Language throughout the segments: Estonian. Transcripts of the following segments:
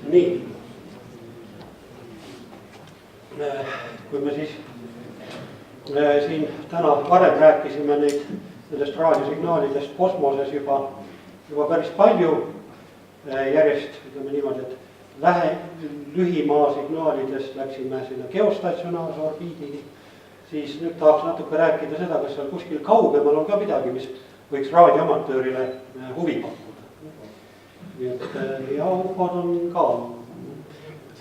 Nii. Kui me siis siin täna varem rääkisime nendest raadiosignaalidest kosmoses juba päris palju, järjest ütleme niimoodi, et lühimaa signaalidest läksime sinna geostatsionaarse orbiidini, siis nüüd tahaks natuke rääkida seda, kas seal kuskil kaugemal on ka midagi, mis võiks raadioamatöörile huvi pakkuda. Nii et ja UFOd on ka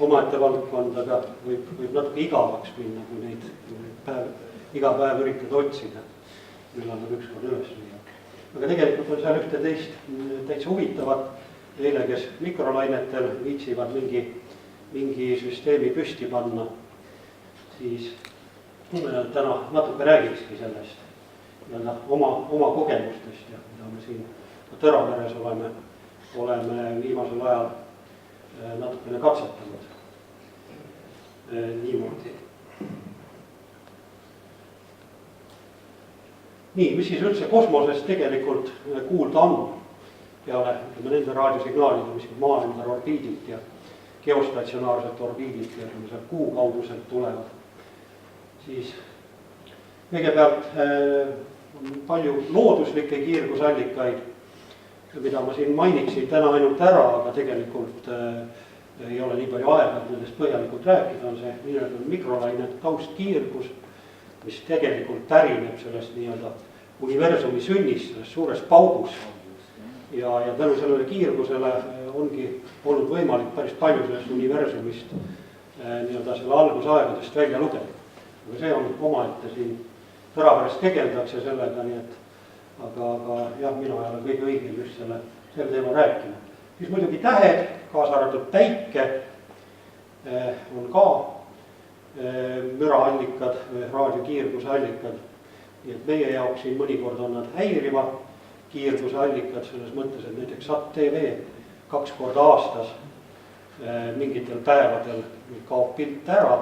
omaette valdkond, aga võib natuke igavaks minna, kui neid iga päev üritada otsida, millal nad ükskord üles leiab. Aga tegelikult on seal ühte teist täitsa huvitavat. Neile, kes mikrolainetel viitsivad mingi süsteemi püsti panna, siis täna natuke räägikski sellest oma kogemustest ja mida me siin Tõrameres oleme viimasel ajal natukene katsetanud niimoodi. Nii, mis siis üldse kosmoses tegelikult kuulda on peale nende raadiosignaalide, mis maa ümber orbiidilt ja geostatsionaarselt orbiidilt ja seal kuu kauduselt tulevad. Siis kõigepealt on palju looduslikke kiirgusallikaid, mida ma siin mainiksin täna ainult ära, aga tegelikult ei ole nii palju aega, et nendest põhjalikult rääkida, on see nii-öelda mikrolaine taustkiirgus, mis tegelikult pärineb sellest nii-öelda universumi sünnist, sellest suurest paugust. Ja tänu sellele kiirgusele ongi olnud võimalik päris palju sellest universumist nii-öelda selle algusaegadest välja lugeda. Aga see on omaette siin Tõrameres tegeldakse sellega, nii et aga jah, mina ei ole kõige õigem just selle teema rääkima. Siis muidugi tähed, kaasa arvatud päike, on ka müraallikad, raadiokiirguse allikad. Nii et meie jaoks siin mõnikord on nad häiriva kiirguse allikad selles mõttes, et näiteks SAT-TV 2 korda aastas mingitel päevadel kaob pilt ära,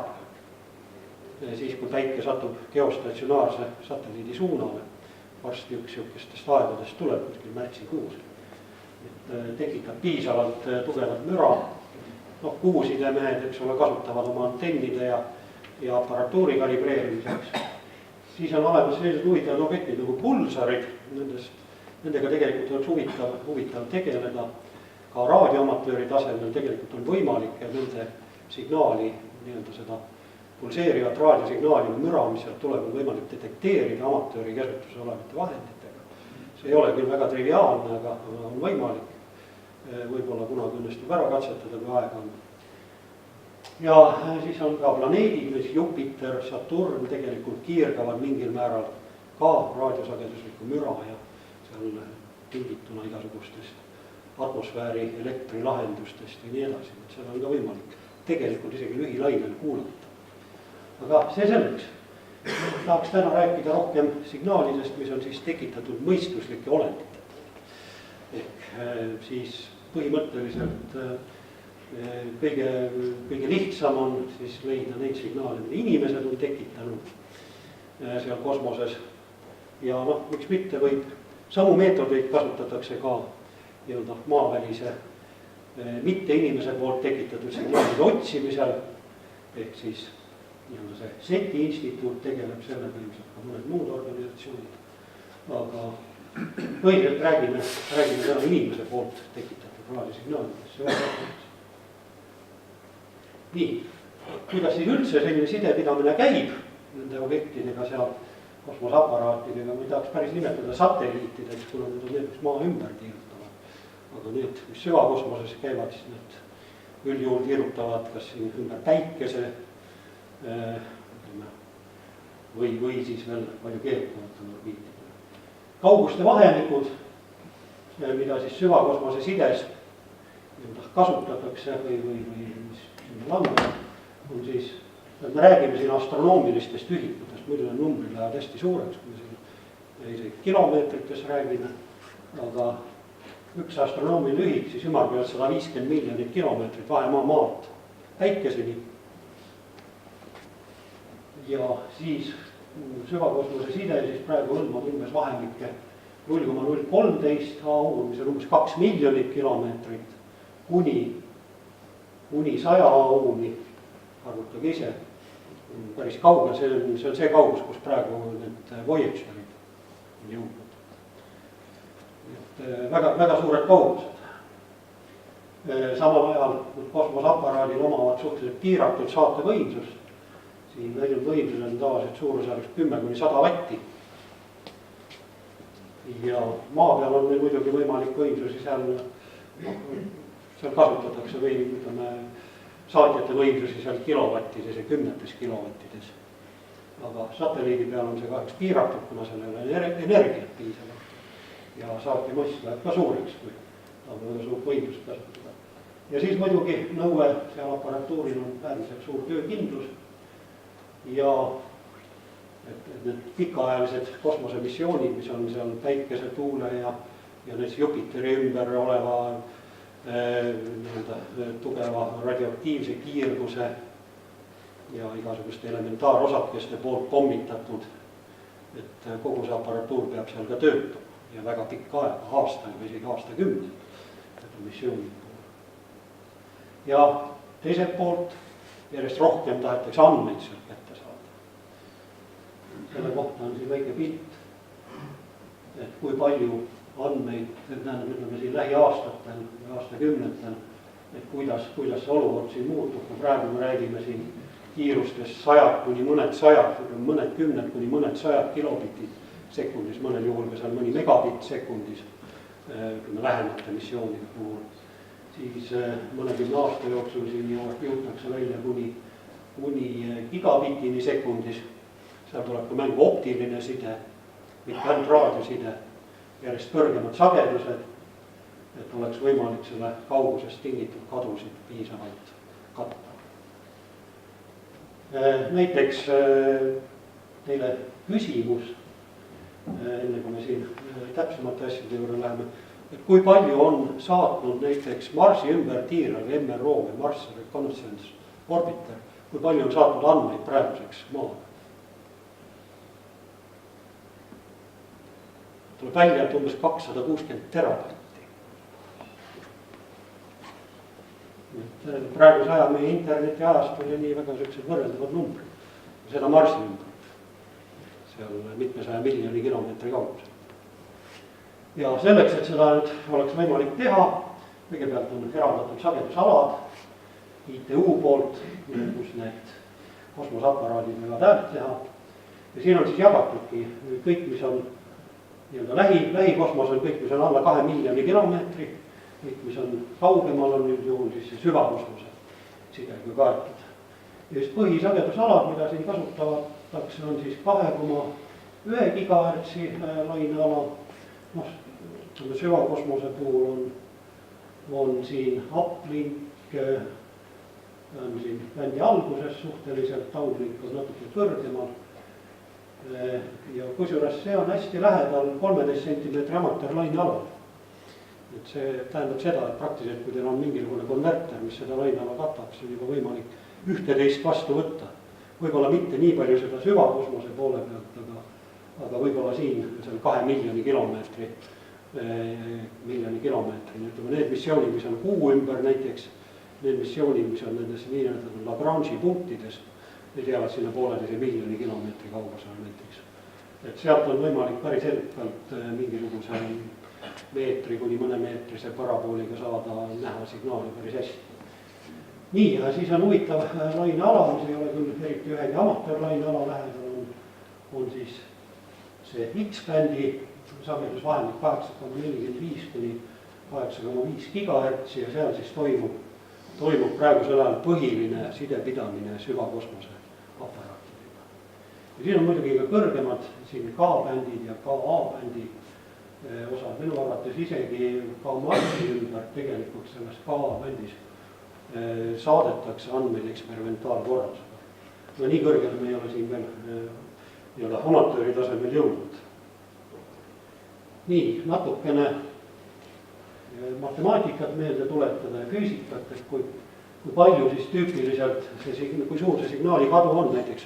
siis kui päike satub geostatsionaarse satelliidi suunale. Varsti üks sihukestest aegadest tuleb kuskil märtsikuus. Tekitab piisavalt tugevat müra. Kuusidemehed, eks ole, kasutavad oma antennide ja aparatuuri kalibreerimiseks. Siis on olemas sellised huvitavad objektid nagu pulsarid. Nendega tegelikult on huvitav tegeleda. Ka raadioamatööri tasemel tegelikult on võimalik nende signaali, nii-öelda seda pulseerivat raadiosignaali või müra, mis sealt tuleb, on võimalik detekteerida amatööri käsutuses olevate vahenditega. See ei ole küll väga triviaalne, aga on võimalik. Võib-olla kunagi õnnestub ära katsetada, kui aega on. Ja siis on ka planeedid, mis Jupiter, Saturn tegelikult kiirgavad mingil määral ka raadiosageduslikku müra ja seal tingituna igasugustest atmosfääri elektrilahendustest ja nii edasi. Seal on ka võimalik tegelikult isegi lühilainel kuulata. Aga see selleks. Tahaks täna rääkida rohkem signaalidest, mis on siis tekitatud mõistuslike olenditega. Ehk siis põhimõtteliselt kõige lihtsam on siis leida neid signaale, mida inimesed on tekitanud seal kosmoses. Ja miks mitte samu meetodeid kasutatakse ka nii-öelda maavälise mitte inimese poolt tekitatud signaalide otsimisel. Ehk siis nii-öelda see SETI instituut tegeleb sellega, ilmselt ka mõned muud organisatsioonid. Aga põhiliselt räägime täna inimese poolt tekitatud raadiosignaalides. Nii, kuidas siis üldse selline sidepidamine käib nende objektidega seal kosmoseaparaatidega, ma ei tahaks päris nimetada satelliitideks, kuna need on need, mis maa ümber tiirutavad. Aga need, mis süvakosmoses käivad, siis need üldjuhul tiirutavad kas siin ümber päikese või siis veel palju keerukamatele orbiitidele. Kauguste vahemikud, mida siis süvakosmose sides kasutatakse või mis langeb, on siis, me räägime siin astronoomilistest ühikutest, muidu need numbrid lähevad hästi suureks, kui me siin isegi kilomeetrites räägime, aga üks astronoomiline ühik siis ümmarguselt 150 miljonit kilomeetrit vahemaa maalt päikeseni. Ja siis süvakosmose side siis praegu hõlmab umbes vahemikke 0,013 AU, mis on umbes 2 miljonit kilomeetrit, kuni kuni 100 auni, arvutage ise, päris kaugel, see on see kaugus, kus praegu need Voyagerid on jõudnud. Väga suured kaugused. Samal ajal kosmoseaparaadil omavad suhteliselt piiratud saatevõimsust. Siin väljundvõimsus on tavaliselt suurusjärgus 10–100 vatti. Ja maa peal on meil muidugi võimalik võimsusi seal kasutatakse või ütleme, saatjate võimsusi seal kilovattides ja 10 kilovattides. Aga satelliidi peal on see kahjuks piiratud, kuna seal ei ole energiat piisavalt. Ja saatja mass läheb ka suureks, kui on väga suurt võimsust kasutada. Ja siis muidugi nõue seal aparatuuril on äärmiselt suur töökindlus. Ja need pikaajalised kosmosemissioonid, mis on seal päikese, tuule ja näiteks Jupiteri ümber oleva tugeva radioaktiivse kiirguse ja igasuguste elementaarosakeste poolt pommitatud, et kogu see aparatuur peab seal ka töötama ja väga pikka aega, aasta või isegi aastakümne missioonid. Ja teiselt poolt järjest rohkem tahetakse andmeid seal kätte saada. Selle kohta on siin väike pilt, et kui palju andmeid, ütleme siin lähiaastatel ja aastakümnetel, et kuidas see olukord siin muutub. Praegu me räägime siin kiirustest 100 kuni mõned 100, mõned 10 kuni mõned 100 kilobitid sekundis, mõnel juhul ka seal mõni megabitt sekundis, ütleme lähemate missioonide puhul. Siis mõnekümne aasta jooksul siin jõutakse välja kuni gigabitini sekundis. Seal tuleb ka mängu optiline side, mitte ainult raadioside, järjest kõrgemad sagedused, et oleks võimalik selle kaugusest tingitud kadusid piisavalt katta. Näiteks teile küsimus, enne kui me siin täpsemate asjade juurde läheme, et kui palju on saatnud näiteks Marsi ümbertiiral MRO või Mars Reconnaissance Orbiter, kui palju on saatnud andmeid praeguseks maale? Tuleb välja, et umbes 260 terabatti. Praeguse aja meie interneti ajast oli nii väga sellised võrreldavad numbrid. Seda Marsi ümber, seal mitmesaja miljoni kilomeetri kaugusel. Ja selleks, et seda nüüd oleks võimalik teha, kõigepealt on eraldatud sagedusalad ITU poolt, kus need kosmoseaparaadid võivad häält teha. Ja siin on siis jagatudki kõik, mis on lähikosmos on kõik, mis on alla 2 miljoni kilomeetri, kõik, mis on kaugemal, on nüüd juhul siis süvakosmose sidega kaetud. Ja just põhisagedusalad, mida siin kasutatakse, on siis 2,1 gigahertsi laineala. Süvakosmose puhul on siin uplink, on siin bändi alguses suhteliselt, downlink on natuke kõrgemal. Ja kusjuures see on hästi lähedal 13 cm amatöörlainealal. Et see tähendab seda, et praktiliselt kui teil on mingisugune konverter, mis seda laineala katab, see on juba võimalik 11 vastu võtta. Võib-olla mitte nii palju seda süvakosmose poole pealt, aga võib-olla siin 2 miljoni kilomeetri. Ütleme, need missioonid, mis on kuu ümber näiteks, need missioonid, mis on nendes nii-öelda Lagrange'i punktides, need jäävad sinna 1,5 miljoni kilomeetri kaugusele näiteks. Et sealt on võimalik päris edukalt mingisuguse meetri kuni mõne meetrise parabooliga saada näha signaali päris hästi. Nii, ja siis on huvitav laineala, mis ei ole küll eriti ühegi amatöörlaineala lähedal, on siis see X-bändi sagedusvahendid 8,45 kuni 8,5 gigahertsi ja seal siis toimub praegusel ajal põhiline sidepidamine süvakosmose aparaatidega. Ja siin on muidugi ka kõrgemad siin K-bändid ja KA-bändi osad. Minu arvates isegi ka Marsi ümber tegelikult selles K-bändis saadetakse andmeid eksperimentaalkorras. No nii kõrgele me ei ole siin veel amatööri tasemel jõudnud. Nii, natukene matemaatikat meelde tuletada ja füüsikat, et kui palju siis tüüpiliselt, kui suur see signaali kadu on näiteks,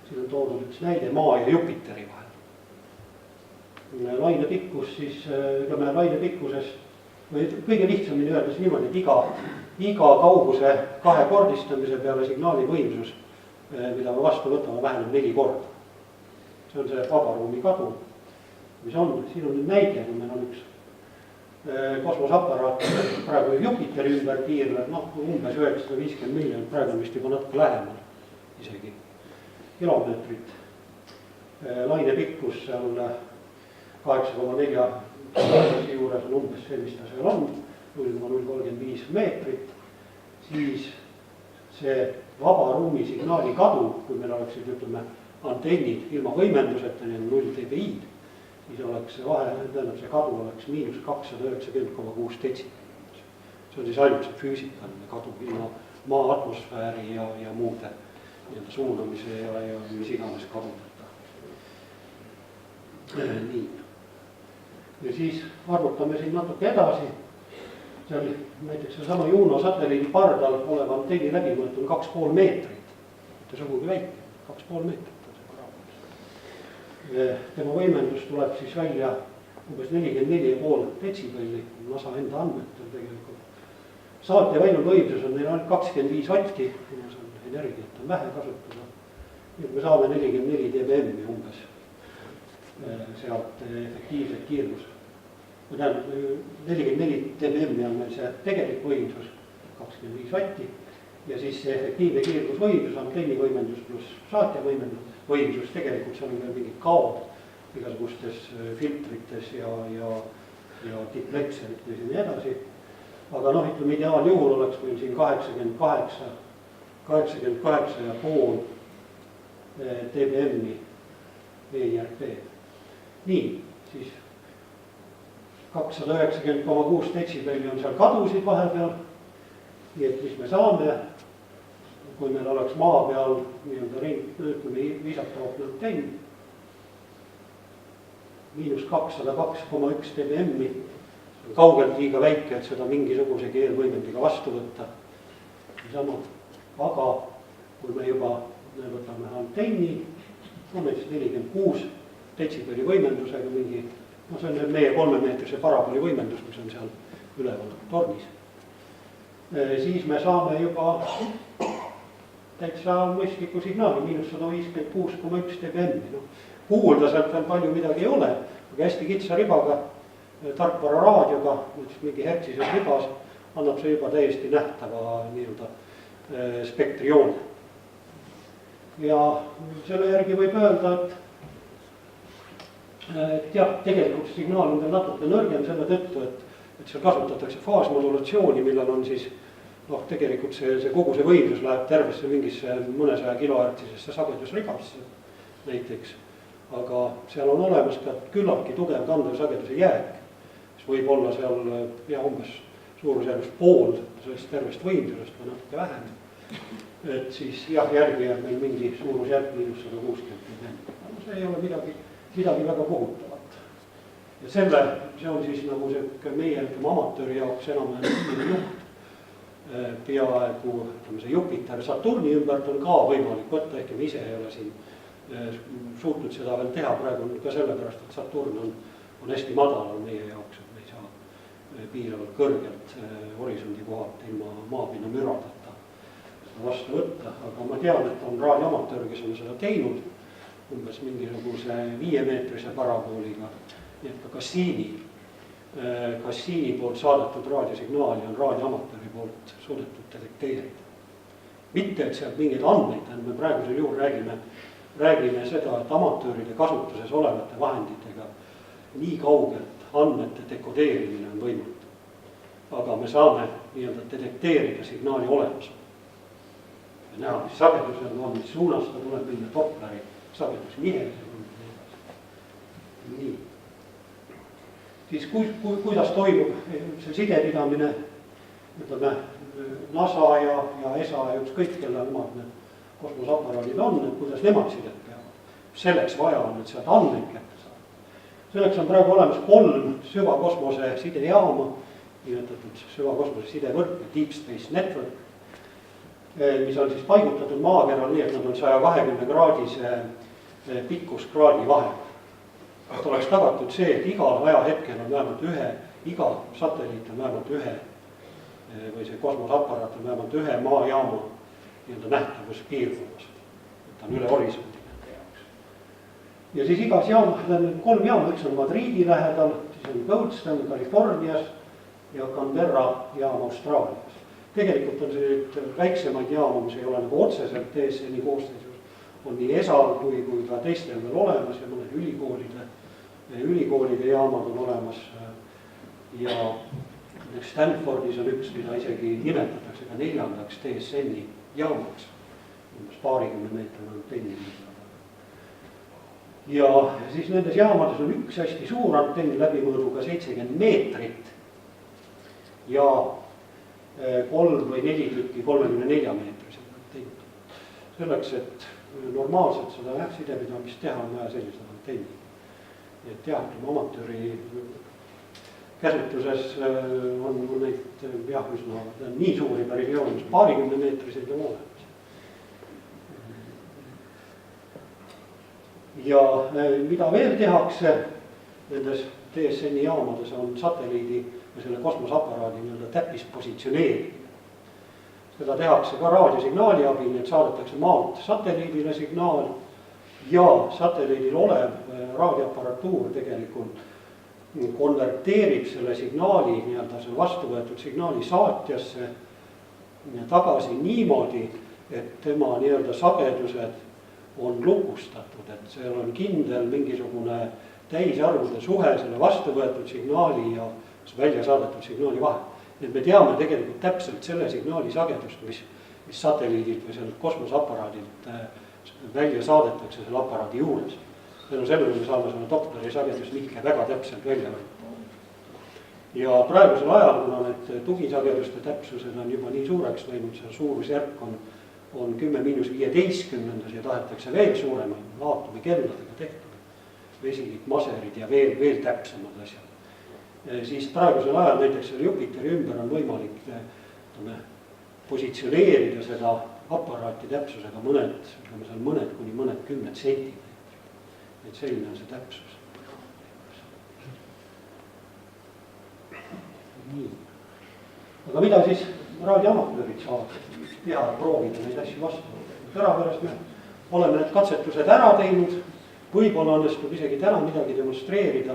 siin on toodud üks näide Maa ja Jupiteri vahel. Laine pikkus siis, ütleme laine pikkusest või kõige lihtsamini öeldes niimoodi, et iga kauguse kahekordistamise peale signaali võimsus, mida me vastu võtame, väheneb 4 korda. See on see vabaruumi kadu, mis on, siin on nüüd näide, kui meil on üks kosmosaparaat, praegu Jupiteri ümber tiirleb, umbes 950 miljonit, praegu on vist juba natuke lähemal isegi kilomeetrit. Laine pikkus seal 8,4 juures on umbes see, mis ta seal on, 0,035 meetrit, siis see vabaruumi signaali kadu, kui meil oleksid, ütleme, antennid ilma võimenduseta, 0 dBi-d, siis oleks see vahe, tähendab see kadu oleks -290,6 detsibelli. See on siis ainult see füüsikaline kadu ilma maa atmosfääri ja muude suunamise ja mis iganes kadudeta. Nii. Ja siis arvutame siin natuke edasi. Seal näiteks see sama Juno satelliidi pardal oleva antenni läbimõõt on 2,5 meetrit. Mitte sugugi väike, 2,5 meetrit. Tema võimendus tuleb siis välja umbes 44,5 detsibelli NASA enda andmetel tegelikult. Saateväljunud võimsus on neil ainult 25 vatti, kuna see on energiat on vähe kasutada. Nüüd me saame 44 dBm umbes sealt efektiivset kiirgus. 44 dBm on meil see tegelik võimsus, 25 vatti, ja siis see efektiivne kiirgusvõimsus, antenni võimendus pluss saatja võimendus. Võimsus, tegelikult seal on veel mingid kaod igasugustes filtrites ja diplekserites ja nii edasi. Aga ütleme, ideaaljuhul oleks meil siin 88,5 dBm-i VIRP. Nii, siis 290,6 detsibelli on seal kadusid vahepeal. Nii et mis me saame, kui meil oleks maa peal ütleme viisaktootne antenn, -202,1 dBm-i, kaugelt liiga väike, et seda mingisugusegi eelvõimendiga vastu võtta. Sama. Aga kui me juba võtame antenni, on näiteks 46 detsibelli võimendusega mingi, see on meie 3-meetrise parabooli võimendus, mis on seal üleval tornis. Siis me saame juba täitsa mõistliku signaali, -156,1 dBm-i. Kuulda sealt veel palju midagi ei ole, aga hästi kitsa ribaga, tarkvara raadioga, mingi hertsises ribas, annab see juba täiesti nähtava spektrijoone. Ja selle järgi võib öelda, et jah, tegelikult signaal on veel natuke nõrgem selle tõttu, et seal kasutatakse faasmodulatsiooni, millal on siis tegelikult see kogu see võimsus läheb tervesse mingisse mõnesaja kilohertsisesse sagedusribasse näiteks, aga seal on olemas ka küllaltki tugev kandelsageduse jääk, mis võib olla seal umbes suurusjärgust pool sellest tervest võimsusest või natuke vähem. Et siis järgi jääb meil mingi suurusjärk -160 dBm. See ei ole midagi väga kohutavat. Ja see on siis nagu see meie amatööri jaoks enam-vähem juht. Peaaegu, see Jupiter, Saturni ümbert on ka võimalik võtta, ehkki me ise ei ole siin suutnud seda veel teha, praegu on ka sellepärast, et Saturn on hästi madal meie jaoks, et me ei saa piiravalt kõrgelt horisondi kohalt ilma maapinna müradeta vastu võtta, aga ma tean, et on raadioamatöör, kes on seda teinud umbes mingisuguse 5-meetrise parabooliga, nii et ka Cassini poolt saadetud raadiosignaali on raadioamatööri poolt suudetud detekteerida. Mitte, et sealt mingeid andmeid, me praegusel juhul räägime seda, et amatööride kasutuses olevate vahenditega nii kaugelt andmete dekodeerimine on võimalik. Aga me saame detekteerida signaali olemas. Näha, mis sagedusel on, mis suunas ta tuleb minna Dopleri sagedusnihelisega. Nii. Siis kuidas toimub see sidepidamine, ütleme, NASA ja ESA ja ükskõik kelle omad need kosmosaparaadid on, et kuidas nemad sidet peavad. Selleks vaja on, et sealt andmeid kätte saada. Selleks on praegu olemas 3 süvakosmose sidejaama, nimetatud süvakosmose sidevõrk, Deep Space Network, mis on siis paigutatud maakeral nii, et nad on 120 kraadise pikkuskraadi vahel. et oleks tagatud see, et igal ajahetkel on vähemalt iga satelliit on vähemalt ühe või see kosmoseaparaat on vähemalt ühe maajaama nii-öelda nähtavus piirkonnas. Ta on üle horisondi nende jaoks. Ja siis igas jaam, 3 jaama, üks on Madridi lähedal, siis on Goldstone Californias ja Canberra jaam Austraalias. Tegelikult on see väiksemaid jaamu, mis ei ole nagu otseselt TSN-i koosseisus, on nii ESA-l kui ka teistel veel olemas ja mõned ülikoolide jaamad on olemas. Ja Stanfordis on üks, mida isegi nimetatakse ka 4. TSN-i jaamaks. Umbes 20 meetri antenni. Ja siis nendes jaamades on üks hästi suur antenn läbimõõduga 70 meetrit ja 3 või 4 tükki 34 meetrised antennid. Selleks, et normaalselt seda sidepidamist teha, on vaja sellised antennid. Et jah, amatööri käsutuses on neid üsna nii suuri päris ei ole, mis 20 meetriseid on olemas. Ja mida veel tehakse nendes TSN-i jaamades on satelliidi ja selle kosmoseaparaadi nii-öelda täppispositsioneerimine. Seda tehakse ka raadiosignaali abil, et saadetakse maalt satelliidile signaal ja satelliidil olev raadioaparatuur tegelikult konverteerib selle signaali, nii-öelda see vastu võetud signaali saatjasse tagasi niimoodi, et tema nii-öelda sagedused on lukustatud, et seal on kindel mingisugune täisarvude suhe selle vastu võetud signaali ja välja saadetud signaali vahel. Et me teame tegelikult täpselt selle signaali sagedust, mis satelliidilt või sellelt kosmoseaparaadilt välja saadetakse selle aparaadi juures. Tänu sellele me saame selle Dopleri sagedusnihke väga täpselt välja võtta. Ja praegusel ajal, kuna need tugisageduste täpsused on juba nii suureks läinud, see suurusjärk on 10-15 ja tahetakse veel suuremaid aatomikelladega tehtud vesilik, maserid ja veel täpsemad asjad. Siis praegusel ajal näiteks selle Jupiteri ümber on võimalik positsioneerida seda aparaati täpsusega mõned kuni mõned 10 sentimeetrit. Et selline on see täpsus. Nii. Aga mida siis raadioamatöörid saavad teha, proovida neid asju vastu? Tänapärast me oleme need katsetused ära teinud, võib-olla õnnestub isegi täna midagi demonstreerida.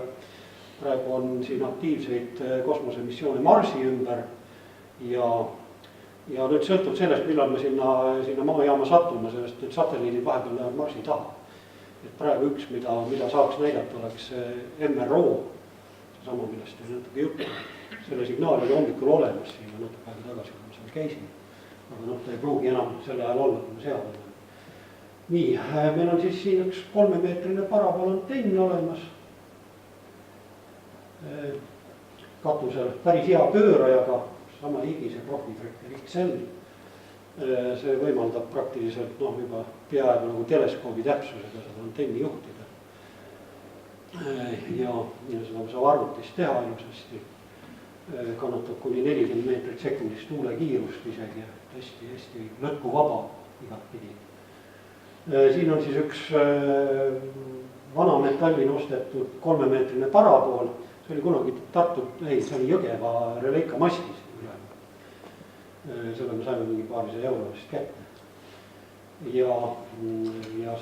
Praegu on siin aktiivseid kosmosemissioone Marsi ümber ja nüüd sõltub sellest, millal me sinna maajaama satume, sellest need satelliidid vahepeal lähevad Marsi taha. Et praegu üks, mida saaks näidata, oleks MRO, sama millest ei natuke juttu. Selle signaal oli hommikul olemas siin natuke aega tagasi, kui ma seal käisin. Aga ta ei pruugi enam selle ajal olla, kui ma seal olen. Nii, meil on siis siin üks 3-meetrine parabolantenn olemas. Katusel päris hea pöörajaga, sama higise profitrekker XL. See võimaldab praktiliselt juba peaaegu nagu teleskoobi täpsusega seda antenni juhtida. Ja seda saab arvutist teha ilusasti. Kannatab kuni 40 meetrit sekundis tuulekiirust isegi ja hästi lõtkuvaba igatpidi. Siin on siis üks vana metalli nostetud 3-meetrine parabool. See oli kunagi see oli Jõgeva Releika mastis. Selle me saime mingi paarise euro vist kätte. Ja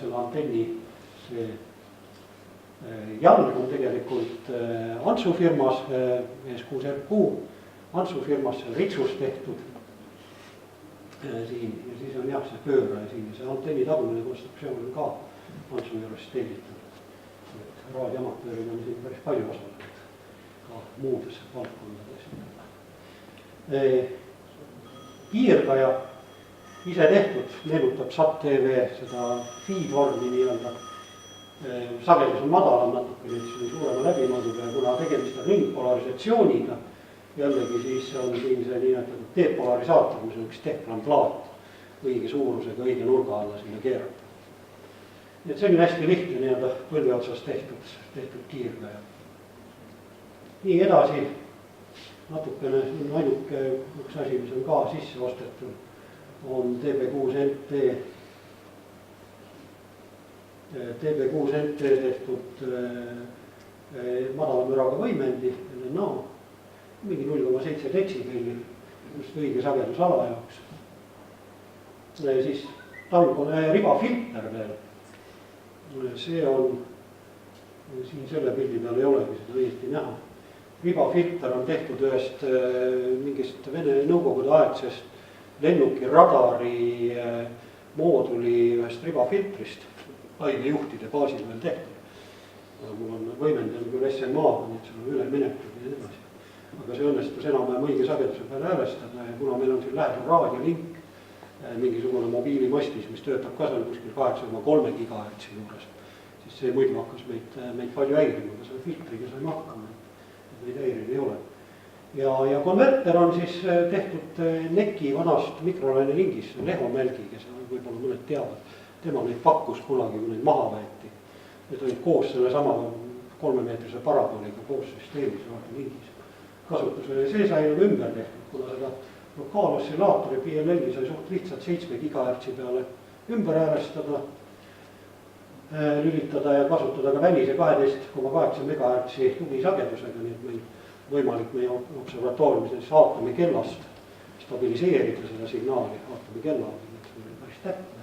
selle antenni see jalg on tegelikult Antsu firmas, ES6RQ, Antsu firmas see Ritsus tehtud. Siin, ja siis on jah see pööraja siin ja see antenni tagumine konstruktsioon on ka Antsu juures tellitud. Raadioamatöörid on siin päris palju osalenud ka muudes valdkondades. Kiirgaja ise tehtud, meenutab SAT-TV seda feed-vormi nii-öelda. Sagedus on madalam natuke, nüüd suurema läbimõõduga ja kuna tegemist on ringpolarisatsiooniga, jällegi siis on siin see niinimetatud depolarisaator, mis on üks teflonplaat õige suurusega, õige nurga alla sinna keerata. Nii et see on hästi lihtne nii-öelda põlve otsas tehtud kiirgaja. Nii edasi. Natukene ainuke üks asi, mis on ka sisse ostetud, on TB6NT tehtud madala müraga võimendi, LNA, mingi 0,7 detsibelli, just õige sagedusala jaoks. Siis tank on ribafilter veel, see on, siin selle pildi peal ei olegi seda õieti näha. Ribafilter on tehtud ühest mingist Vene Nõukogude aegsest lennuki radari mooduli ühest ribafiltrist, ainejuhtide baasil veel tehtud. Mul on võimendanud küll SMA-ga, nii et seal on üle minetud ja nii edasi. Aga see õnnestus enam õige sageduse peale häälestada ja kuna meil on siin lähedal raadiolink, mingisugune mobiilimastis, mis töötab ka seal kuskil 8,3 GHz juures, siis see muidu hakkas meid palju häirima, aga selle filtriga saime hakkama, et meid häirida ei ole. Ja konverter on siis tehtud Neki vanast mikrolainelingist, Leho Mälgi, kes võib-olla mõned teavad, tema neid pakkus kunagi, kui neid maha võeti. Need olid koos selle sama 3-meetrise parabooliga koos süsteemis raadiolingis. Kasutus oli, see sai ümber tehtud, kuna seda lokaaloscillaatori PLL-i sai suht lihtsalt 7 GHz peale ümber häälestada, lülitada ja kasutada ka välise 12,8 MHz tugisagedusega, nii et meil võimalik meie observatooriumis aatomi kellast stabiliseerida seda signaali aatomi kella, et see oli päris täpne.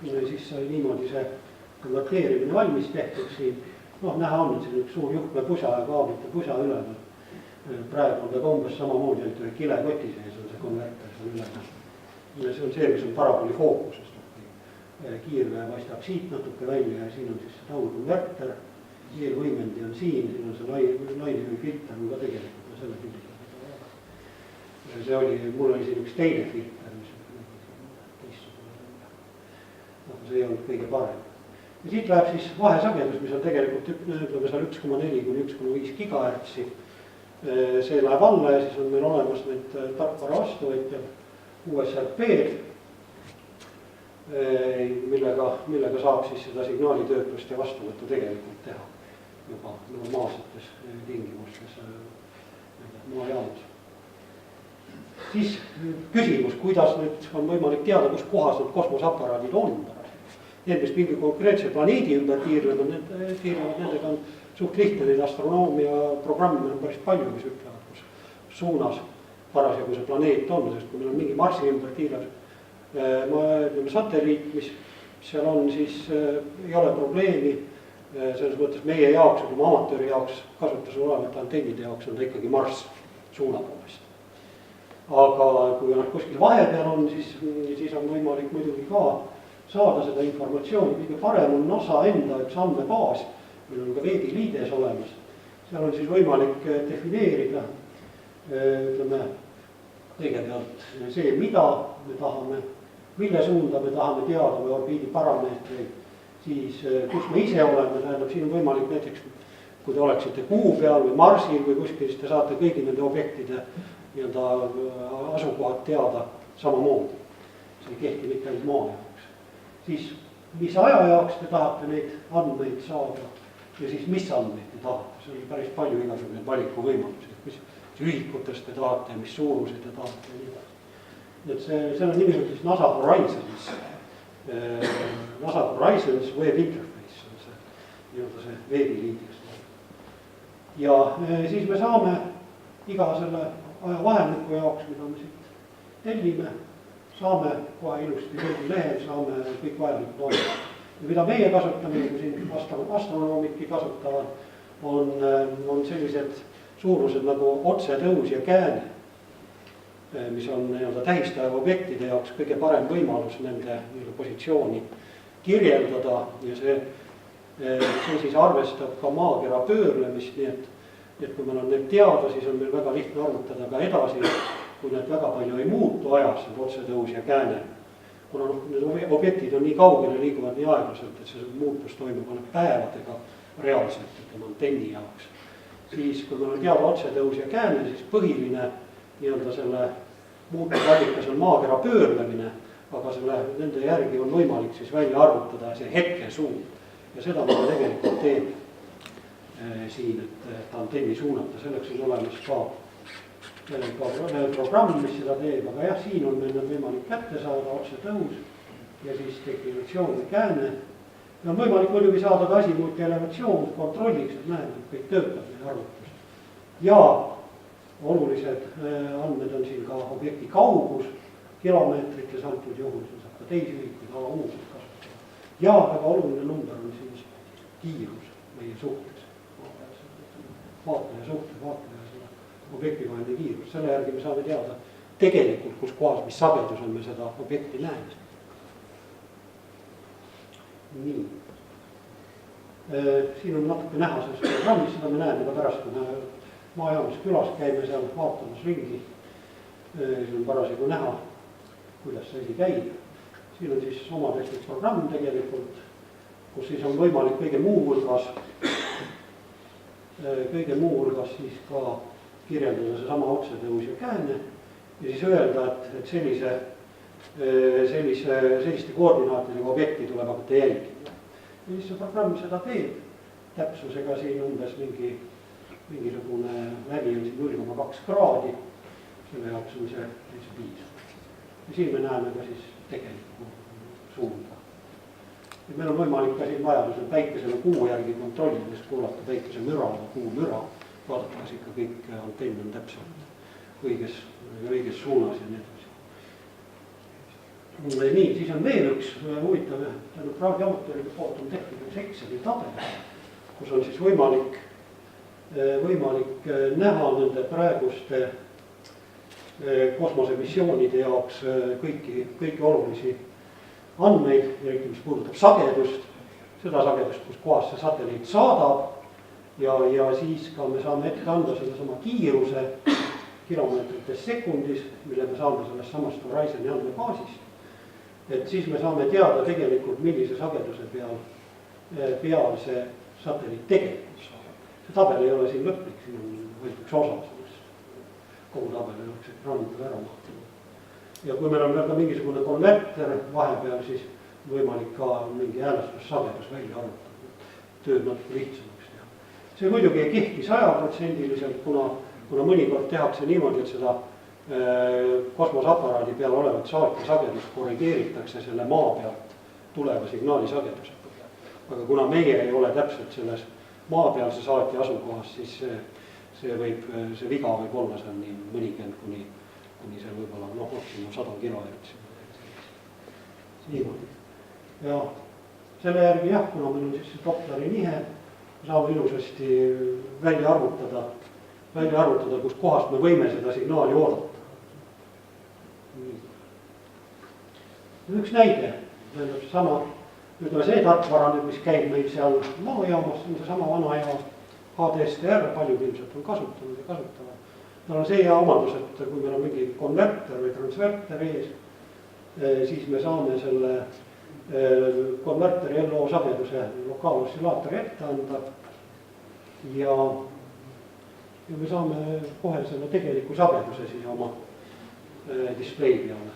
Ja siis sai niimoodi see konverteerimine valmis tehtud siin, näha on, et see on üks suur juhtme pusa ja kaablite pusa üleval. Praegu on ta umbes samamoodi, et ühe kilekoti sees on see konverter seal üleval. See on see, mis on parabooli fookusest. Kiirvee paistab siit natuke välja ja siin on siis see taulkonverter. Eelvõimendi on siin on see lainevõifilter on ka tegelikult selle filter. See oli, mul oli siin üks teine filter, mis teistsugune. See ei olnud kõige parem. Ja siit läheb siis vahesagedus, mis on tegelikult ütleme seal 1,4 kuni 1,5 GHz. See läheb alla ja siis on meil olemas need tarkvara vastuvõtjad USRP-d, millega saab siis seda signaalitöötlust ja vastuvõttu tegelikult teha juba normaalsetes tingimustes maajaamus. Siis küsimus, kuidas nüüd on võimalik teada, kus kohas need kosmoseaparaadid on. Need, mis mingi konkreetse planeedi ümber tiirlevad, nendega on suht lihtne, neid astronoomia programme on päris palju, mis ütlevad, kus suunas parasjagu see planeet on, sest kui meil on mingi Marsi ümber tiirlev satelliit, mis seal on, siis ei ole probleemi. Selles mõttes meie jaoks, kui amatööri jaoks kasutusel olevate antennide jaoks on ta ikkagi Marss suuna poolest. Aga kui nad kuskil vahepeal on, siis on võimalik muidugi ka saada seda informatsiooni. Kõige parem on NASA enda üks andmebaas, meil on ka veebiliides olemas. Seal on siis võimalik defineerida, ütleme, kõigepealt see, mida me tahame, mille suunda me tahame teada või orbiidi parameetreid, siis kus me ise oleme, tähendab, siin on võimalik näiteks, kui te oleksite Kuu peal või Marsil või kuskil, siis te saate kõigi nende objektide asukohad teada samamoodi. See ei kehti mitte ainult maa jaoks. Siis, mis aja jaoks te tahate neid andmeid saada ja siis mis andmeid te tahate. See on päris palju igasuguseid valikuvõimalusi, mis ühikutest te tahate, mis suurused te tahate ja nii edasi. Et see on nimelt siis NASA Horizons. NASA Horizons Web Interface on see veebiliidis. Ja siis me saame iga selle ajavahemiku jaoks, mida me siit tellime, saame kohe ilusti veebilehel, saame kõik vajalikud andmed. Ja mida meie kasutame, kui siin astronoomidki kasutavad, on sellised suurused nagu otsetõus ja kääne, mis on tähistajava objektide jaoks kõige parem võimalus nende positsiooni kirjeldada ja see siis arvestab ka maakera pöörlemist, nii et kui meil on need teada, siis on meil väga lihtne arvutada ka edasi, kui need väga palju ei muutu ajas, need otsetõus ja kääne. Kuna need objektid on nii kaugele, liiguvad nii aeglaselt, et see muutus toimub päevadega reaalselt, ütleme antenni jaoks. Siis kui meil on teada otsetõus ja kääne, siis põhiline selle muutusallikas on maakera pöörlemine, aga nende järgi on võimalik siis välja arvutada see hetkesuund. Ja seda me tegelikult teeme siin, et antenni suunata, selleks on olemas ka programm, mis seda teeb, aga jah, siin on meil võimalik kätte saada otsetõus ja siis deklinatsioon või kääne ja on võimalik muidugi saada ka asimuuti elevatsioon kontrolliks, et näeme, et kõik töötab meie arvutus. Ja olulised andmed on siin ka objekti kaugus, kilomeetrites antud juhul, siin saab ka teisi ühikuid avamuuselt kasutada. Ja väga oluline number on siis kiirus meie suhtes, vaataja suhtes, vaataja selle objekti vaheline kiirus. Selle järgi me saame teada tegelikult, kus kohas, mis sagedus on me seda objekti näeme. Nii. Siin on natuke näha selles programmis, seda me näeme ka pärast, kui me maajaamas külas käime seal vaatamas ringi. Siin on parasjagu näha, kuidas see asi käib. Siin on siis oma tehtud programm tegelikult, kus siis on võimalik kõige muu hulgas siis ka kirjeldada see sama otsetõus ja kääne ja siis öelda, et selliste koordinaatidega objekti tuleb hakata jälgida. Ja siis see programm seda teeb täpsusega siin umbes mingisugune väli on siin 0,2 kraadi, selle jaoks on see piisav. Ja siin me näeme ka siis tegelikku suunda. Ja meil on võimalik ka siin vajadusel päikesele kuu järgi kontrollides kuulata päikese müra või kuu müra, vaadata, kas ikka kõik antenn on täpselt õiges suunas ja nii edasi. Nii, siis on veel üks huvitav, raadioamatööride poolt on tehtud üks Exceli tabel, kus on siis võimalik näha nende praeguste kosmosemissioonide jaoks kõiki olulisi andmeid, eriti mis puudutab sagedust, seda sagedust, kus kohas see satelliit saadab ja siis ka me saame ette anda sellesama kiiruse kilomeetrites sekundis, mille me saame sellest samast Horizoni andmebaasist. Et siis me saame teada tegelikult, millise sageduse peal see satelliit tegelikult saab. See tabel ei ole siin lõplik, siin on võetud üks osa sellest. Kogu tabel ei oleks ekraanidele ära mahtunud. Ja kui meil on veel ka mingisugune konverter vahepeal, siis võimalik ka mingi häälestussagedus välja arvutada. Tööd natuke lihtsamaks teha. See muidugi ei kehti 100%, kuna mõnikord tehakse niimoodi, et seda kosmoseaparaadi peal olevat saatja sagedust korrigeeritakse selle maa pealt tuleva signaali sageduse põhjal. Aga kuna meie ei ole täpselt selles maapealse saatja asukohas, siis see viga võib olla seal nii mõnikümmend kuni seal võib-olla maksimum 100 kHz. Niimoodi. Ja selle järgi jah, kuna meil on siis see Dopleri nihe, saame ilusasti välja arvutada, kus kohast me võime seda signaali oodata. Üks näide, ütleme see tarkvara, mis käib meil seal maajaamas, on see sama vana ja HDSTR, paljud ilmselt on kasutanud ja kasutavad. Tal on see hea omadus, et kui meil on mingi konverter või transverter ees, siis me saame selle konverteri LO sageduse lokaaloscillaatori ette anda ja me saame kohe selle tegeliku sageduse siis oma display peale.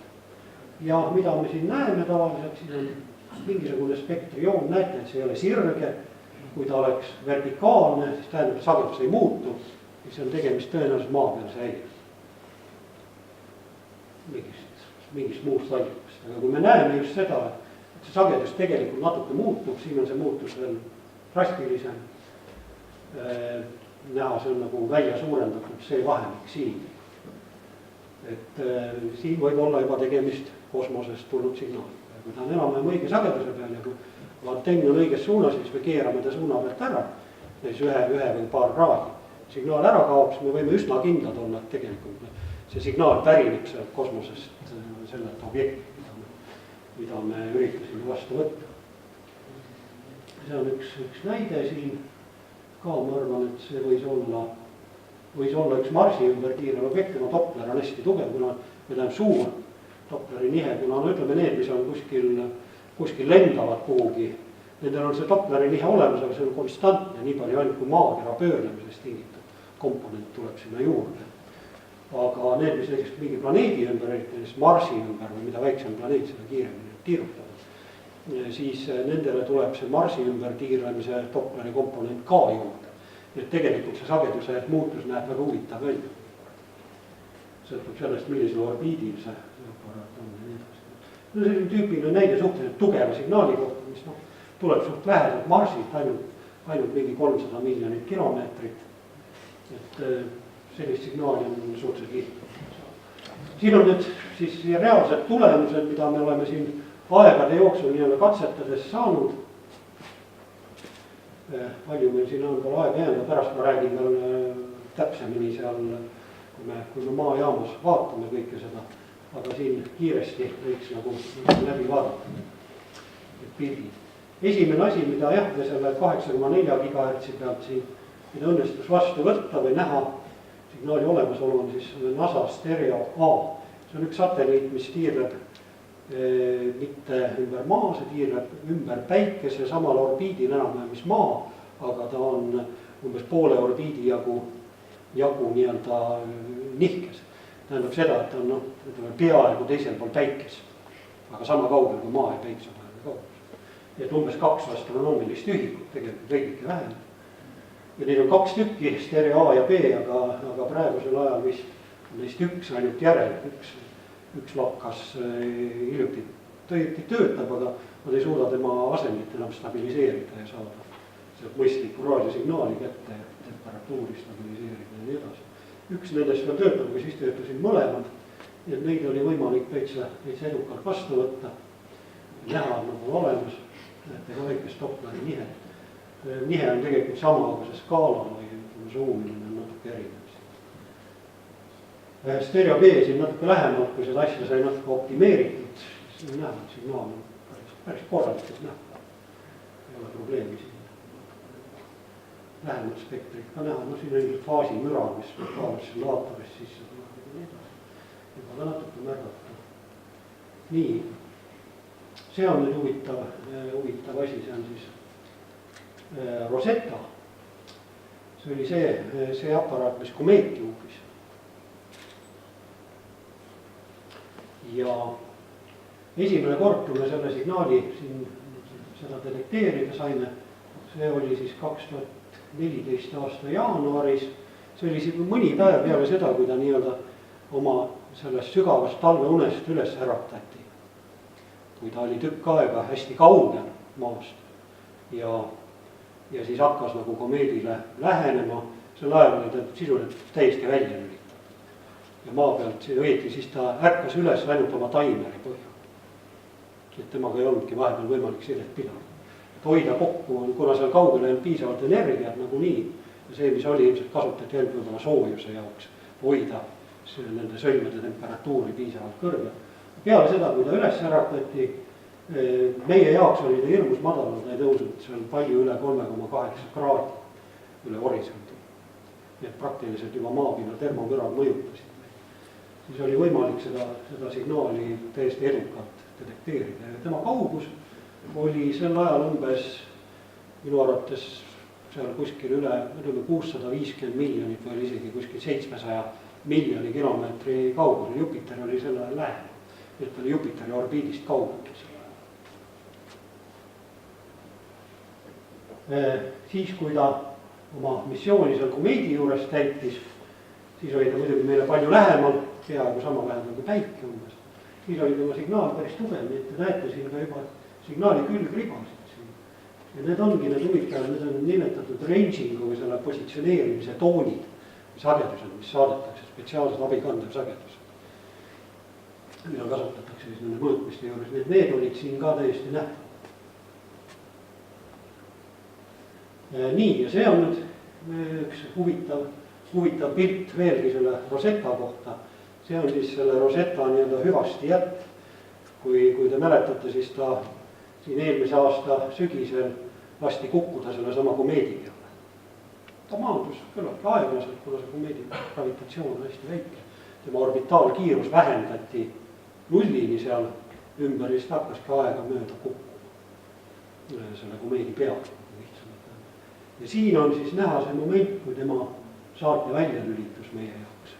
Ja mida me siin näeme tavaliselt, siin on mingisugune spektrioon, näete, et see ei ole sirge, kui ta oleks vertikaalne, siis tähendab, et sagedus ei muutu, siis on tegemist tõenäoliselt maapealse häire. Mingist muust allikast, aga kui me näeme just seda, et see sagedus tegelikult natuke muutub, siin on see muutus veel drastilisem, näha, see on nagu välja suurendatud see vahemik siin. Et siin võib olla juba tegemist kosmosest tulnud signaali. Kui ta on enam-vähem õige sageduse peal ja kui antenn on õiges suunas, siis me keerame ta suuna pealt ära, siis ühe või paar kraadi. Signaal ära kaob, siis me võime üsna kindlad olla, et tegelikult see signaal pärineb sealt kosmosest sellelt objektilt, mida me üritasime vastu võtta. See on üks näide siin ka, ma arvan, et see võis olla üks Marsi ümber tiirel objekt, kuna Doppler on hästi tugev, kuna me tähendab suur Dopleri nihe, kuna ütleme need, mis on kuskil lendavad kuhugi, nendel on see Dopleri nihe olemas, aga see on konstantne, nii palju ainult kui maakera pöörlemisest tingitud komponent tuleb sinna juurde. Aga need, mis näiteks mingi planeedi ümber, eriti Marsi ümber või mida väiksem planeet, seda kiiremini tiirutada, siis nendele tuleb see Marsi ümber tiirlemise Dopleri komponent ka juurde. Et tegelikult see sageduse muutus näeb väga huvitav välja. Sõltub sellest, millisel orbiidil see aparaat on ja nii edasi. No selline tüüpiline näide suhteliselt tugeva signaali kohta, mis tuleb suht lähedalt Marsilt, ainult mingi 300 miljonit kilomeetrit. Et sellist signaali on suhteliselt lihtne. Siin on nüüd siis reaalsed tulemused, mida me oleme siin aegade jooksul nii-öelda katsetades saanud. Palju meil siin on veel aega jäänud, pärast ma räägin veel täpsemini seal, kui me maajaamas vaatame kõike seda, aga siin kiiresti võiks nagu läbi vaadata pildid. Esimene asi, mida jah, selle 8,4 GHz pealt siin mida õnnestus vastu võtta või näha signaali olemasolu on siis NASA Stereo A. See on üks satelliit, mis tiirleb mitte ümber maa, see tiirleb ümber päikese samal orbiidil enam-vähem mis maa, aga ta on umbes poole orbiidi jagu nii-öelda nihkes. Tähendab seda, et ta on peaaegu teisel pool päikes, aga sama kaugel kui maa ja päikse vahel kaugel. Et umbes 2 astronoomilist ühikut, tegelikult veidike vähem. Ja neid on 2 tükki, Stereo A ja B, aga praegusel ajal vist on neist üks ainult järel, üks lakkas hiljuti töötab, aga nad ei suuda tema asendit enam stabiliseerida ja saada sealt mõistlikku raadiosignaali kätte ja temperatuuri stabiliseerida ja nii edasi. Üks nendest veel töötab, kui siis töötasid mõlemad, ja neid oli võimalik täitsa edukalt vastu võtta. Näha on nagu olemas, näete ka väikest Doppleri nihet. Nihe on tegelikult sama, aga see skaala või zoomimine on natuke erinev. Stereo B siin natuke lähemalt, kui seda asja sai natuke optimeeritud, siis on näha, et signaal on päris korralikult näha. Ei ole probleemi siin. Lähemalt spektrit ka näha, siin on ilmselt faasimüra, mis ostsillaatoris sisse tuleb ja nii edasi. Juba ka natuke märgata. Nii, see on nüüd huvitav asi, see on siis Rosetta. See oli see aparaat, mis komeeti uuris. Ja esimene kord, kui me selle signaali siin seda detekteerida saime, see oli siis 2014 aasta jaanuaris. See oli siis mõni päev peale seda, kui ta nii-öelda oma sellest sügavast talveunest üles äratati. Kui ta oli tükk aega hästi kaugel maast ja siis hakkas nagu komeedile lähenema, sel ajal oli ta sisuliselt täiesti välja lülitatud. Ja maa pealt õieti siis ta ärkas üles ainult oma taimeri põhjal. Et temaga ei olnudki vahepeal võimalik sidet pidada. Et hoida kokku, kuna seal kaugel ei olnud piisavalt energiat nagu nii, ja see, mis oli ilmselt kasutati ainult võib-olla soojuse jaoks, hoida nende sõlmede temperatuuri piisavalt kõrge. Peale seda, kui ta üles äratati, meie jaoks oli ta hirmus madalal, ta ei tõusnud seal palju üle 3,8 kraadi üle horisondi. Nii et praktiliselt juba maapinnal termomürad mõjutasid. Siis oli võimalik seda signaali täiesti edukalt detekteerida. Tema kaugus oli sel ajal umbes minu arvates seal kuskil üle 650 miljonit või isegi kuskil 700 miljoni kilomeetri kaugusel. Jupiter oli sel ajal lähemal. Et oli Jupiteri orbiidist kaugel. Siis, kui ta oma missiooni seal komeedi juures täitis, siis oli ta muidugi meile palju lähemal, peaaegu sama lähemal kui päike umbes. Siis oli tema signaal päris tugev, nii et te näete siin ka juba signaali külgribasid siin. Ja need ongi need huvitavad, need on nimetatud ranging'u või selle positsioneerimise toonid, sagedused, mis saadetakse, spetsiaalsed abikandev sagedused, mida kasutatakse siis nende mõõtmiste juures. Need olid siin ka täiesti nähtavad. Nii, ja see on nüüd üks huvitav pilt veelgi selle Rosetta kohta. See on siis selle Rosetta nii-öelda hüvasti jätt. Kui te mäletate, siis ta siin eelmise aasta sügisel lasti kukkuda selle sama komeedi peale. Ta maandus küllalt aeglaselt, kuna see komeedi gravitatsioon on hästi väike. Tema orbitaalkiirus vähendati nullini seal ümber, siis hakkaski aega mööda kukkuma selle komeedi peale. Ja siin on siis näha see moment, kui tema saate välja lülitus meie jaoks.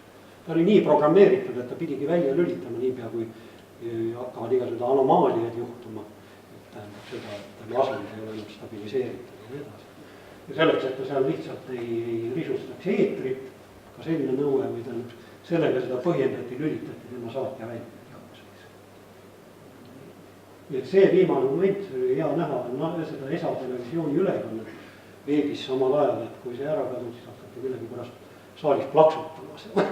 Ta oli nii programmeeritud, et ta pidigi välja lülitama niipea, kui hakkavad igasugused anomaaliad juhtuma. Et tähendab seda, et tema asend ei ole enam stabiliseeritud ja nii edasi. Ja selleks, et ta seal lihtsalt ei risustaks eetrit, ka selline nõue või tähendab, sellega seda põhjendati, lülitati tema saatja välja jaoks. et see viimane moment oli hea näha seda ESA televisiooni ülekannet veebis samal ajal, et kui see ära kadus, siis hakati millegipärast saalis plaksutama seda.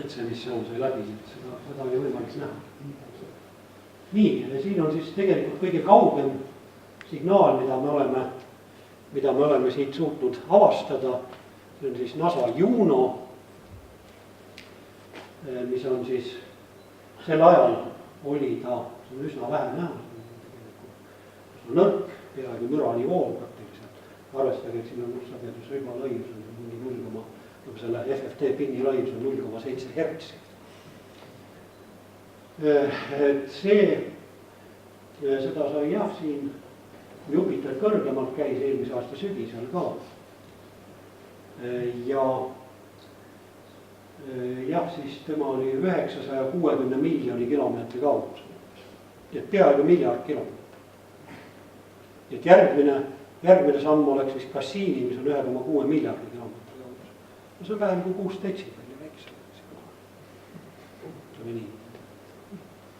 Et see missioon sai läbi, et seda oli võimalik näha. Nii, ja siin on siis tegelikult kõige kaugem signaal, mida me oleme siit suutnud avastada. See on siis NASA Juno, mis on siis sel ajal oli ta, see on üsna vähe näha, nõrk, peaaegu mürani vool praktiliselt. Arvestage, et siin on sagedusrühma laius on mingi 0, nagu selle FFT pinni laius on 0,7 hertsi. Et seda sai jah siin Jupiter kõrgemalt käis eelmise aasta sügisel ka. Ja jah, siis tema oli 960 miljoni kilomeetri kaugusel. Et peaaegu miljard kilomeetrit. Et järgmine samm oleks siis Cassini, mis on 1,6 miljardi kilomeetri kaugusel. No see on vähem kui 6 detsibelli väiksem. See on nii.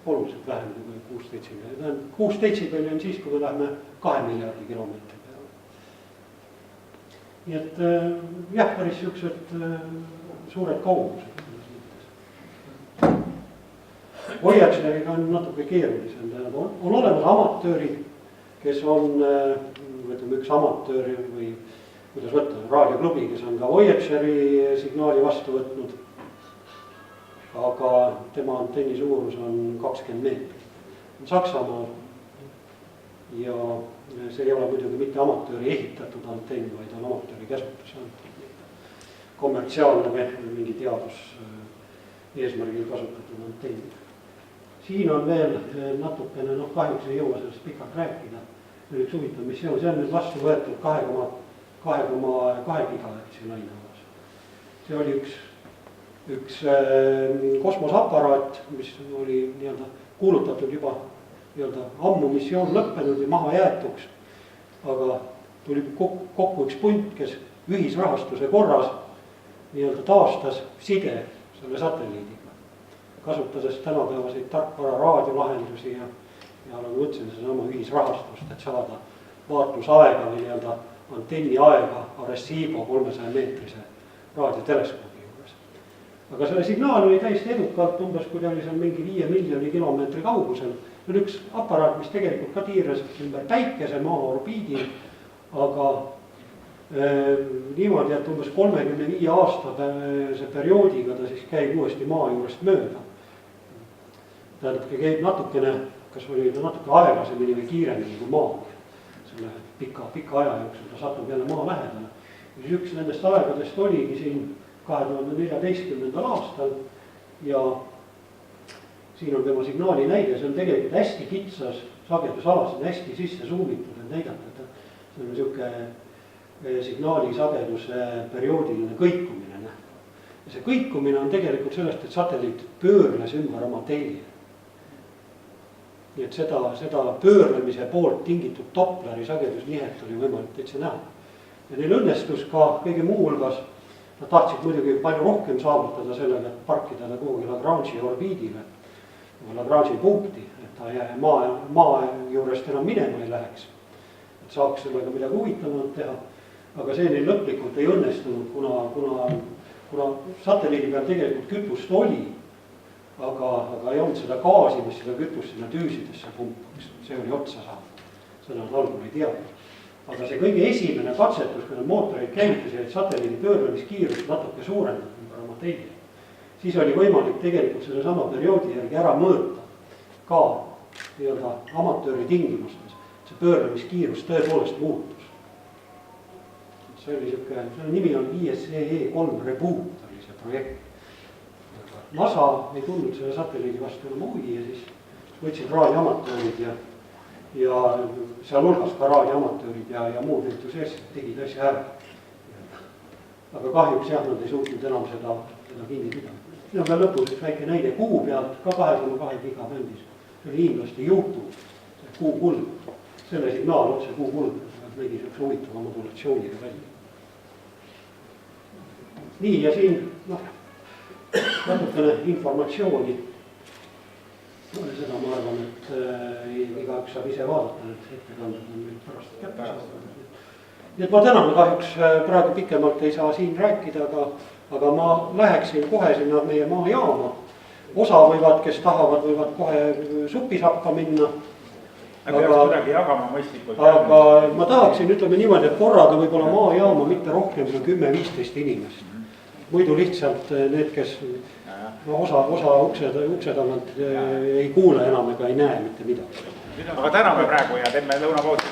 Oluliselt vähem kui 6 detsibelli. 6 detsibelli on siis, kui me läheme 2 miljardi kilomeetri peale. Nii et jah, päris siuksed suured kaugused. Voyageriga on natuke keerulisem. On olemas amatöörid, kes on, võtame üks amatööri või kuidas võtta, raadioklubi, kes on ka Voyageri signaali vastu võtnud. Aga tema antenni suurus on 20 meetrit. On Saksamaal ja see ei ole muidugi mitte amatööri ehitatud antenn, vaid on amatööri käsutusse antud. Kommertsiaalne või mingi teadus eesmärgil kasutatud antenn. Siin on veel natukene, kahjuks ei jõua sellest pikalt rääkida. Üks huvitav missioon, see on nüüd vastu võetud 2,2 gigahertsi lainealas. See oli üks kosmosaparaat, mis oli kuulutatud juba ammu missioon lõppenud ja maha jäetuks. Aga tuli kokku üks punt, kes ühisrahastuse korras taastas side selle satelliidiga, kasutades tänapäevaseid tarkvara raadiolahendusi ja nagu mõtlesin, seesama ühisrahastust, et saada vaatlusaega või antenni aega Arecibo 300 meetrise raadioteleskoobi juures. Aga selle signaal oli täiesti edukalt, umbes kui ta oli seal mingi 5 miljoni kilomeetri kaugusel. See on üks aparaat, mis tegelikult ka tiiras ümber päikese maa orbiidil, aga niimoodi, et umbes 35 aastase perioodiga ta siis käib uuesti maa juurest mööda. Tähendab, käib natukene, kas oli natuke aeglasemini või kiiremini kui maa. Selle pika aja jooksul ta satub jälle maa lähedale. Ja üks nendest aegadest oligi siin 2014. aastal ja siin on tema signaali näide, see on tegelikult hästi kitsas sagedusalas, see on hästi sisse suumitud, et näidata, et see on niisugune signaali sageduse perioodiline kõikumine nähtav. Ja see kõikumine on tegelikult sellest, et satelliit pöörles ümber oma telje. Nii et seda pöörlemise poolt tingitud Dopleri sagedusnihet oli võimalik täitsa näha. Ja neil õnnestus ka kõige muu hulgas, nad tahtsid muidugi palju rohkem saavutada sellega, et parkida ta kuhugi Lagrange'i orbiidile, Lagrange'i punkti, et ta maa juurest enam minema ei läheks. Et saaks sellega midagi huvitavat teha. Aga see neil lõplikult ei õnnestunud, kuna satelliidi peal tegelikult kütust oli, aga ei olnud seda gaasi, mis seda kütust sinna tüüsidesse pumpaks. See oli otsa saanud, seda nad algul ei teadnud. Aga see kõige esimene katsetus, kui nad mootoreid käivitasid, et satelliidi pöörlemiskiirust natuke suurendada ümber oma telje, siis oli võimalik tegelikult selle sama perioodi järgi ära mõõta ka amatööri tingimustes. See pöörlemiskiirus tõepoolest muutus. See oli siuke, selle nimi on ISEE-3 Reboot oli see projekt. NASA ei tundnud selle satelliidi vastu enam huvi ja siis võtsid raadioamatöörid ja sealhulgas ka raadioamatöörid ja muud entusiastid tegid asja ära. Aga kahjuks jah, nad ei suutnud enam seda kinni pidada. Siin on ka lõpus üks väike näide kuu pealt, ka 2,2 gigabändis. See oli hiinlaste YouTube, see kuukuld, selle signaal otse kuukuld, nägi siukse huvitava modulatsiooniga välja. Nii ja siin natukene informatsiooni seda ma arvan, et igaüks saab ise vaadata, et ettekanded on meil pärast kättesaadavad. Nii et ma tänan, kahjuks praegu pikemalt ei saa siin rääkida, aga ma läheksin kohe sinna meie maajaama. Osa võivad, kes tahavad, võivad kohe supisappa minna. Aga ma tahaksin, ütleme niimoodi, et korraga võib-olla maajaama mitte rohkem kui 10-15 inimest. Muidu lihtsalt need, kes osa ukse tagant ei kuule enam ega ei näe mitte midagi. Aga täname praegu ja teeme lõunapausi.